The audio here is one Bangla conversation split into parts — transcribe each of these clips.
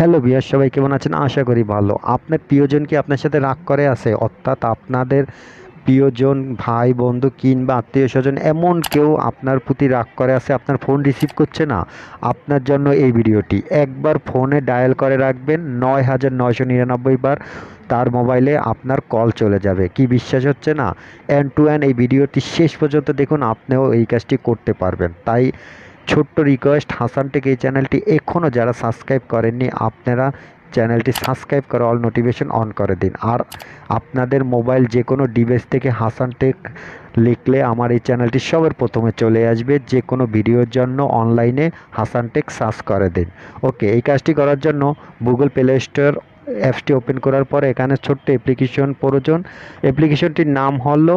হ্যালো ভিউয়ার, সবাই কেমন আছেন? আশা করি ভালো। আপনার প্রিয়জন কি আপনার সাথে রাগ করে আছে? অর্থাৎ আপনাদের প্রিয়জন, ভাই বন্ধু কিংবা আত্মীয় স্বজন এমন কেউ আপনার প্রতি রাগ করে আছে, আপনার ফোন রিসিভ করছে না? আপনার জন্য এই ভিডিওটি। একবার ফোনে ডায়াল করে রাখবেন ৯,৯৯৯ বার, তার মোবাইলে আপনার কল চলে যাবে। কি বিশ্বাস হচ্ছে না? এন্ড টু এন্ড এই ভিডিওটি শেষ পর্যন্ত দেখুন, আপনিও এই কাজটি করতে পারবেন। তাই ছোট্ট রিকোয়েস্ট, হাসান টেক এই চ্যানেলটি এখনও যারা সাবস্ক্রাইব করেননি, আপনারা চ্যানেলটি সাবস্ক্রাইব করে অল নোটিফিকেশন অন করে দিন। আর আপনাদের মোবাইল যে কোনো ডিভাইস থেকে হাসান টেক লিখলে আমার এই চ্যানেলটি সবার প্রথমে চলে আসবে। যে কোনো ভিডিওর জন্য অনলাইনে হাসান টেক সার্চ করে দিন। ওকে, এই কাজটি করার জন্য গুগল প্লে স্টোর অ্যাপসটি ওপেন করার পরে এখানে ছোট্ট অ্যাপ্লিকেশন প্রয়োজন। অ্যাপ্লিকেশনটির নাম হলো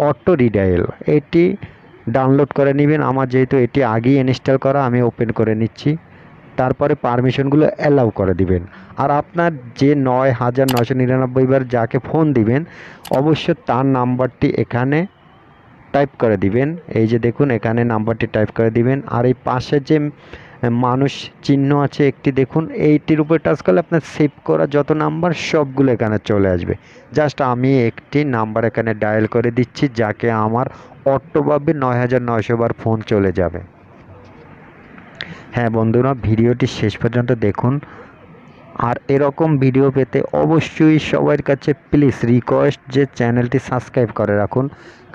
অটো রিডায়াল। এটি ডাউনলোড করে নেবেন। আমার যেহেতু এটি আগেই ইনস্টল করা, আমি ওপেন করে নিচ্ছি। তারপরে পারমিশনগুলো অ্যালাউ করে দিবেন। আর আপনার যে ৯,৯৯৯ বার যাকে ফোন দিবেন, অবশ্য তার নাম্বারটি এখানে টাইপ করে দিবেন। এই যে দেখুন, এখানে নাম্বারটি টাইপ করে দিবেন। আর এই পাশে যে মানুষ চিহ্ন আছে একটি, দেখুন এইটির উপরে টাচ করলে আপনার সেভ করা যত নাম্বার সবগুলো এখানে চলে আসবে। জাস্ট আমি একটি নাম্বার এখানে ডায়াল করে দিচ্ছি, যাকে আমার অটোভাবে ৯,৯০০ বার ফোন চলে যাবে। হ্যাঁ বন্ধুরা, ভিডিওটি শেষ পর্যন্ত দেখুন। আর এরকম ভিডিও পেতে অবশ্যই সবার কাছে প্লিজ রিকোয়েস্ট যে চ্যানেলটি সাবস্ক্রাইব করে রাখুন,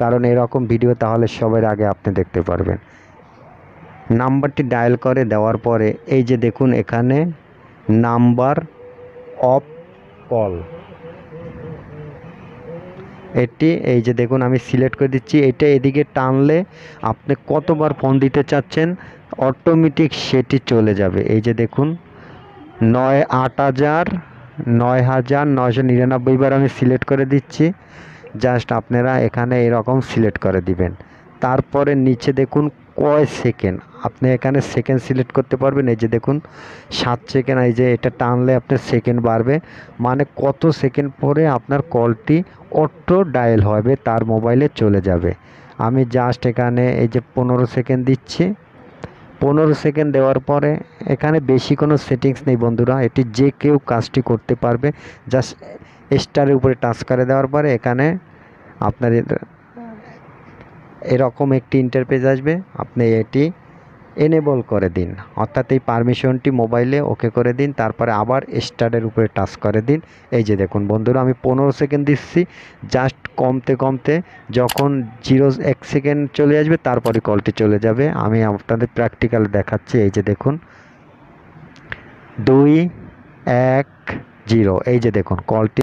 কারণ এরকম ভিডিও তাহলে সবার আগে আপনি দেখতে পারবেন। নাম্বারটি ডায়াল করে দেওয়ার পরে এই যে দেখুন, এখানে নাম্বার অফ কল, এটি এই যে দেখুন আমি সিলেক্ট করে দিচ্ছি। এটা এদিকে টানলে আপনি কতবার ফোন দিতে চাচ্ছেন অটোমেটিক সেটি চলে যাবে। এই যে দেখুন, ৯,৯৯৯ বার আমি সিলেক্ট করে দিচ্ছি। জাস্ট আপনারা এখানে এরকম সিলেক্ট করে দিবেন। তারপরে নিচে দেখুন কয় সেকেন্ড, আপনি এখানে সেকেন্ড সিলেক্ট করতে পারবেন। এই যে দেখুন 7 সেকেন্ড, এই যে এটা টানলে আপনার সেকেন্ড বাড়বে, মানে কত সেকেন্ড পরে আপনার কলটি অটো ডায়াল হবে, তার মোবাইলে চলে যাবে। আমি জাস্ট এখানে এই যে 15 সেকেন্ড দিচ্ছি। 15 সেকেন্ড দেওয়ার পরে এখানে বেশি কোনো সেটিংস নেই বন্ধুরা, এটি যে কেউ কাজটি করতে পারবে। জাস্ট স্টারের উপরে টাচ করে দেওয়ার পরে এখানে আপনার এরকম একটি ইন্টারফেস আসবে, আপনি এটি এনেবল করে দিন, অর্থাৎ এই পারমিশনটি মোবাইলে ওকে করে দিন। তারপরে আবার স্টারের উপরে টাচ করে দিন। এই যে দেখুন বন্ধুরা, আমি 15 সেকেন্ড দিচ্ছি। জাস্ট কমতে কমতে যখন 1 সেকেন্ড চলে আসবে, তারপরে কলটি চলে যাবে। আমি আপনাদের প্র্যাকটিক্যাল দেখাচ্ছি। এই যে দেখুন 2 1 0, এই যে দেখুন কলটি